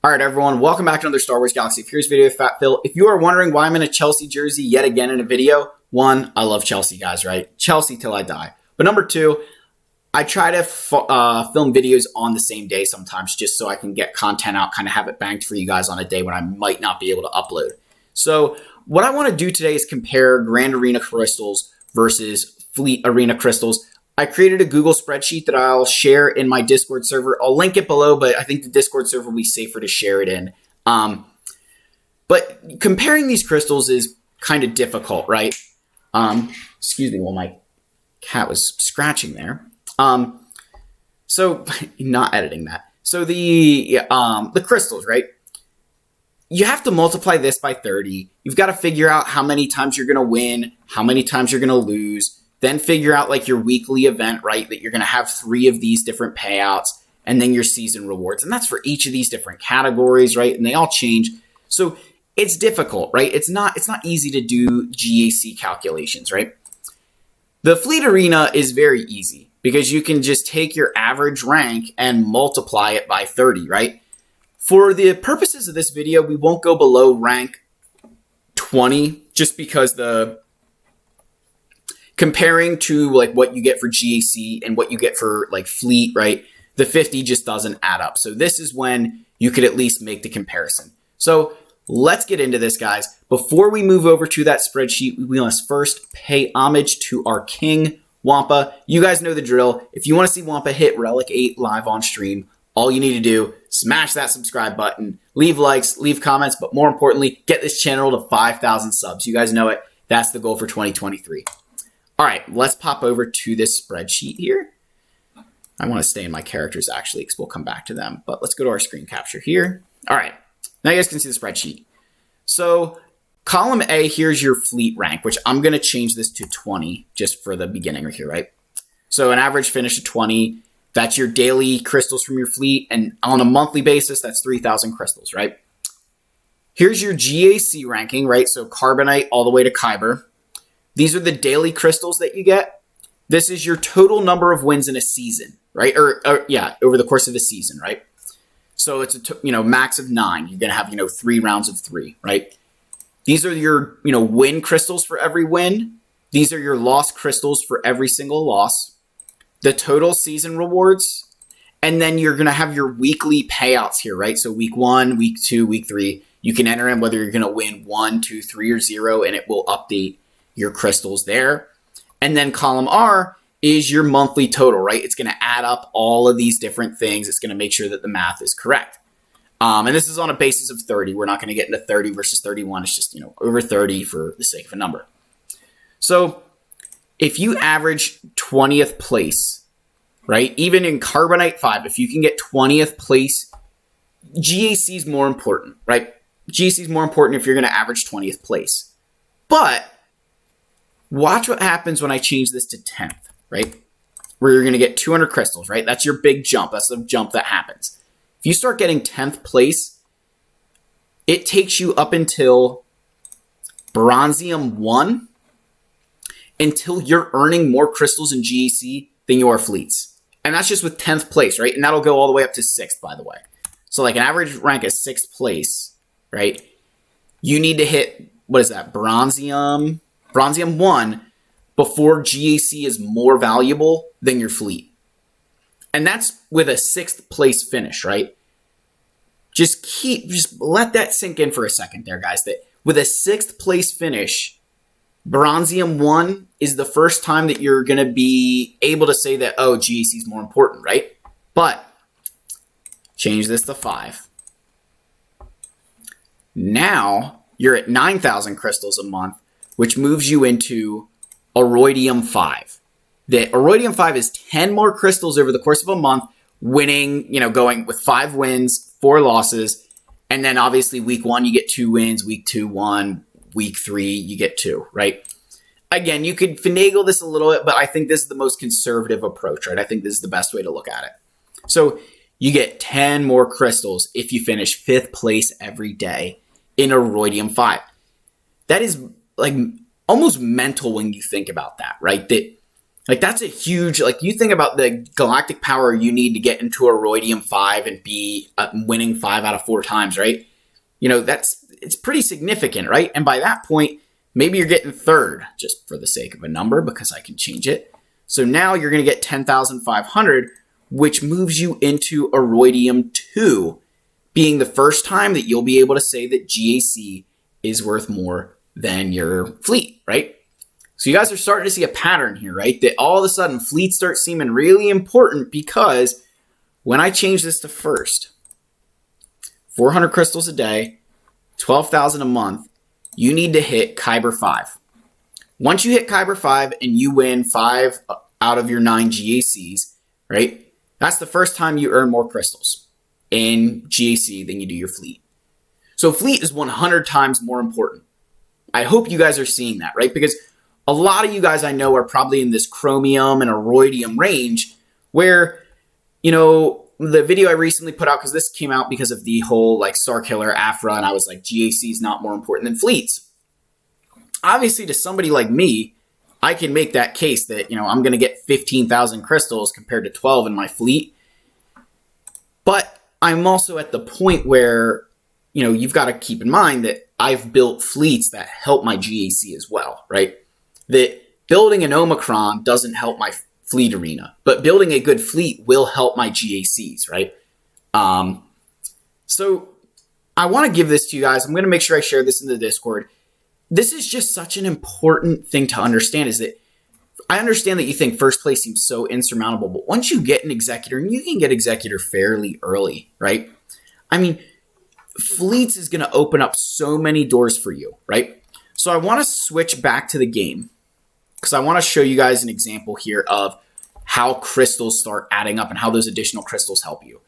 All right, everyone, welcome back to another Star Wars Galaxy of Heroes video with Fat Phil. If you are wondering why I'm in a Chelsea jersey yet again in a video, one, I love Chelsea, guys, right? Chelsea till I die. But number two, I try to film videos on the same day sometimes just so I can get content out, kind of have it banked for you guys on a day when I might not be able to upload. So what I want to do today is compare Grand Arena crystals versus Fleet Arena crystals. I created a Google spreadsheet that I'll share in my Discord server. I'll link it below, but I think the Discord server will be safer to share it in. But comparing these crystals is kind of difficult, right? Excuse me while my cat was scratching there. So not editing that. So the crystals, right? You have to multiply this by 30. You've got to figure out how many times you're going to win, how many times you're going to lose. Then figure out like your weekly event, right? That you're going to have 3 of these different payouts and then your season rewards. And that's for each of these different categories, right? And they all change. So it's difficult, right? It's not easy to do GAC calculations, right? The Fleet Arena is very easy because you can just take your average rank and multiply it by 30, right? For the purposes of this video, we won't go below rank 20 just because comparing to like what you get for GAC and what you get for like Fleet, right? The 50 just doesn't add up. So this is when you could at least make the comparison. So let's get into this, guys. Before we move over to that spreadsheet, we must first pay homage to our king, Wampa. You guys know the drill. If you want to see Wampa hit Relic 8 live on stream, all you need to do, smash that subscribe button, leave likes, leave comments, but more importantly, get this channel to 5,000 subs. You guys know it. That's the goal for 2023. All right, let's pop over to this spreadsheet here. I want to stay in my characters actually because we'll come back to them, but let's go to our screen capture here. All right, now you guys can see the spreadsheet. So column A, here's your fleet rank, which I'm going to change this to 20 just for the beginning right here, right? So an average finish of 20, that's your daily crystals from your fleet, and on a monthly basis, that's 3,000 crystals, right? Here's your GAC ranking, right? So Carbonite all the way to Kyber. These are the daily crystals that you get. This is your total number of wins in a season, right? Or yeah, over the course of a season, right? So it's a max of 9. You're gonna have 3 rounds of 3, right? These are your win crystals for every win. These are your loss crystals for every single loss. The total season rewards, and then you're gonna have your weekly payouts here, right? So week 1, week 2, week 3. You can enter in whether you're gonna win 1, 2, 3, or 0, and it will update your crystals there. And then column R is your monthly total, right? It's going to add up all of these different things. It's going to make sure that the math is correct. And this is on a basis of 30. We're not going to get into 30 versus 31. It's just, over 30 for the sake of a number. So if you average 20th place, right? Even in Carbonite 5, if you can get 20th place, GAC is more important, right? GAC is more important if you're going to average 20th place. But watch what happens when I change this to 10th, right? Where you're going to get 200 crystals, right? That's your big jump. That's the jump that happens. If you start getting 10th place, it takes you up until Bronzium 1 until you're earning more crystals in GAC than your fleets. And that's just with 10th place, right? And that'll go all the way up to 6th, by the way. So like an average rank is 6th place, right? You need to hit, what is that, Bronzium 1 before GAC is more valuable than your fleet. And that's with a 6th place finish, right? Just let that sink in for a second there, guys, that with a 6th place finish, Bronzium 1 is the first time that you're going to be able to say that, oh, GAC is more important, right? But change this to 5. Now you're at 9,000 crystals a month, which moves you into Oroidium 5. The Oroidium 5 is 10 more crystals over the course of a month, winning, going with 5 wins, 4 losses. And then obviously week 1, you get 2 wins, week 2, 1, week 3, you get 2, right? Again, you could finagle this a little bit, but I think this is the most conservative approach, right? I think this is the best way to look at it. So you get 10 more crystals if you finish 5th place every day in Oroidium 5. That is like almost mental when you think about that, right? That Like that's a huge, like you think about the galactic power you need to get into Iridium 5 and be winning 5 out of 4 times, right? It's pretty significant, right? And by that point, maybe you're getting third, just for the sake of a number, because I can change it. So now you're going to get 10,500, which moves you into Iridium 2, being the first time that you'll be able to say that GAC is worth more than your fleet, right? So you guys are starting to see a pattern here, right? That all of a sudden fleets start seeming really important because when I change this to first, 400 crystals a day, 12,000 a month, you need to hit Kyber 5. Once you hit Kyber 5 and you win 5 out of your 9 GACs, right? That's the first time you earn more crystals in GAC than you do your fleet. So fleet is 100 times more important. I hope you guys are seeing that, right? Because a lot of you guys I know are probably in this chromium and iridium range where, the video I recently put out, because this came out because of the whole like Star Killer Afra, and I was like, GAC is not more important than fleets. Obviously, to somebody like me, I can make that case that, I'm going to get 15,000 crystals compared to 12 in my fleet. But I'm also at the point where, you've got to keep in mind that I've built fleets that help my GAC as well, right? That building an Omicron doesn't help my fleet arena, but building a good fleet will help my GACs, right? So I want to give this to you guys. I'm going to make sure I share this in the Discord. This is just such an important thing to understand, is that I understand that you think first place seems so insurmountable, but once you get an executor, and you can get executor fairly early, right? I mean, fleets is going to open up so many doors for you, right? So I want to switch back to the game because I want to show you guys an example here of how crystals start adding up and how those additional crystals help you.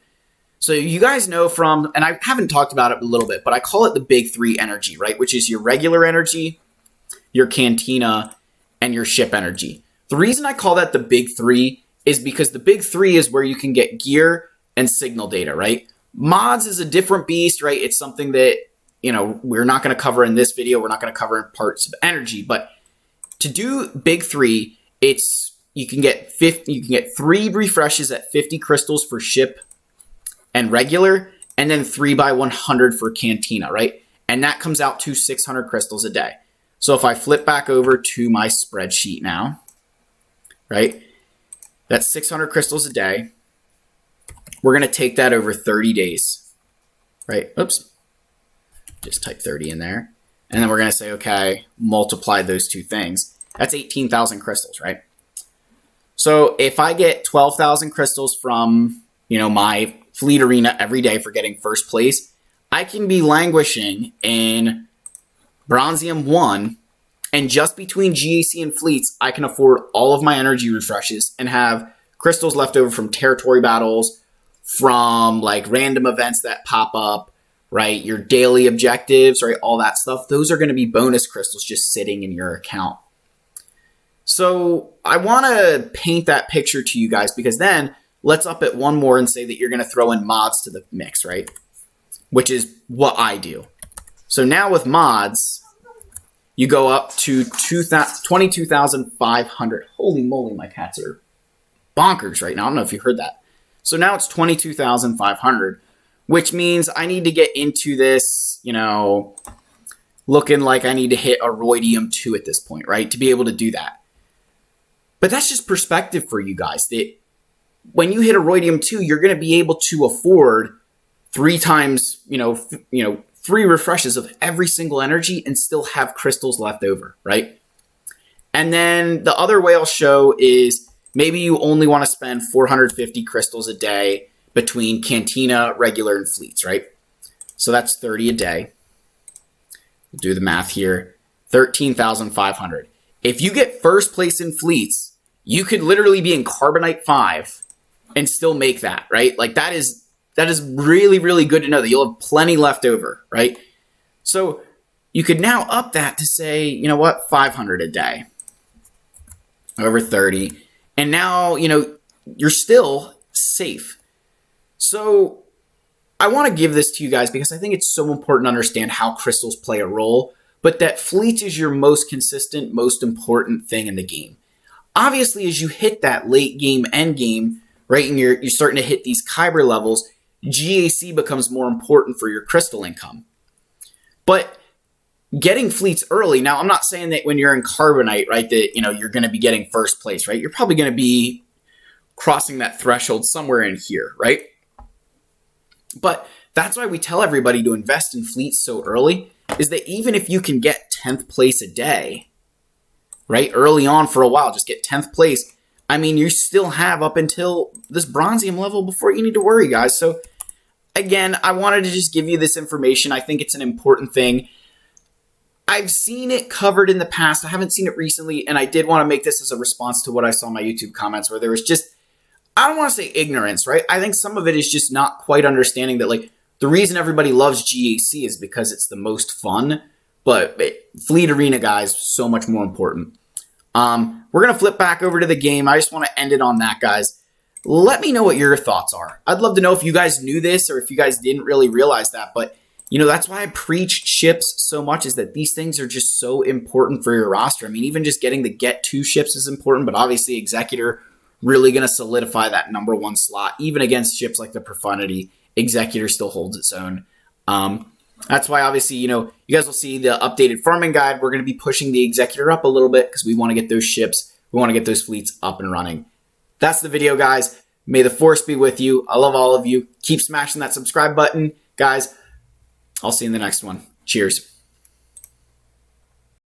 So you guys know from, and I haven't talked about it a little bit, but I call it the big 3 energy, right? Which is your regular energy, your cantina, and your ship energy. The reason I call that the big 3 is because the big 3 is where you can get gear and signal data, right? Mods is a different beast, right? It's something that, we're not going to cover in this video. We're not going to cover in parts of energy, but to do big 3, you can get 3 refreshes at 50 crystals for ship and regular, and then 3 by 100 for cantina, right? And that comes out to 600 crystals a day. So if I flip back over to my spreadsheet now, right? That's 600 crystals a day. We're going to take that over 30 days, right? Oops. Just type 30 in there. And then we're going to say, okay, multiply those two things. That's 18,000 crystals, right? So if I get 12,000 crystals from, my fleet arena every day for getting first place, I can be languishing in Bronzium 1, and just between GAC and fleets, I can afford all of my energy refreshes and have crystals left over from territory battles, from like random events that pop up, right? Your daily objectives, right? All that stuff. Those are going to be bonus crystals just sitting in your account. So I want to paint that picture to you guys, because then let's up it one more and say that you're going to throw in mods to the mix, right? Which is what I do. So now with mods, you go up to 22,500. Holy moly, my cats are bonkers right now. I don't know if you heard that. So now it's 22,500, which means I need to get into this, looking like I need to hit Iridium 2 at this point, right? To be able to do that. But that's just perspective for you guys. That when you hit Iridium 2, you're going to be able to afford 3 times, 3 refreshes of every single energy and still have crystals left over, right? And then the other way I'll show is maybe you only want to spend 450 crystals a day between cantina, regular, and fleets, right? So that's 30 a day. We'll do the math here. 13,500. If you get first place in fleets, you could literally be in Carbonite 5 and still make that, right? Like that is really, really good to know that you'll have plenty left over, right? So you could now up that to say, 500 a day over 30. And now, you're still safe. So I want to give this to you guys because I think it's so important to understand how crystals play a role, but that fleet is your most consistent, most important thing in the game. Obviously, as you hit that late game, end game, right, and you're starting to hit these Kyber levels, GAC becomes more important for your crystal income. But getting fleets early, now I'm not saying that when you're in Carbonite, right, that you're going to be getting first place, right? You're probably going to be crossing that threshold somewhere in here, right? But that's why we tell everybody to invest in fleets so early, is that even if you can get 10th place a day, right, early on for a while, just get 10th place, I mean, you still have up until this Bronzium level before you need to worry, guys. So again, I wanted to just give you this information. I think it's an important thing. I've seen it covered in the past. I haven't seen it recently, and I did want to make this as a response to what I saw in my YouTube comments where there was just, I don't want to say ignorance, right? I think some of it is just not quite understanding that, like, the reason everybody loves GAC is because it's the most fun, but Fleet Arena, guys, so much more important. We're going to flip back over to the game. I just want to end it on that, guys. Let me know what your thoughts are. I'd love to know if you guys knew this or if you guys didn't really realize that, but that's why I preach ships so much, is that these things are just so important for your roster. I mean, even just getting the get 2 ships is important, but obviously Executor really going to solidify that number 1 slot. Even against ships like the Profundity, Executor still holds its own. That's why obviously, you guys will see the updated farming guide. We're going to be pushing the Executor up a little bit because we want to get those ships, we want to get those fleets up and running. That's the video, guys. May the force be with you. I love all of you. Keep smashing that subscribe button. Guys, I'll see you in the next one. Cheers.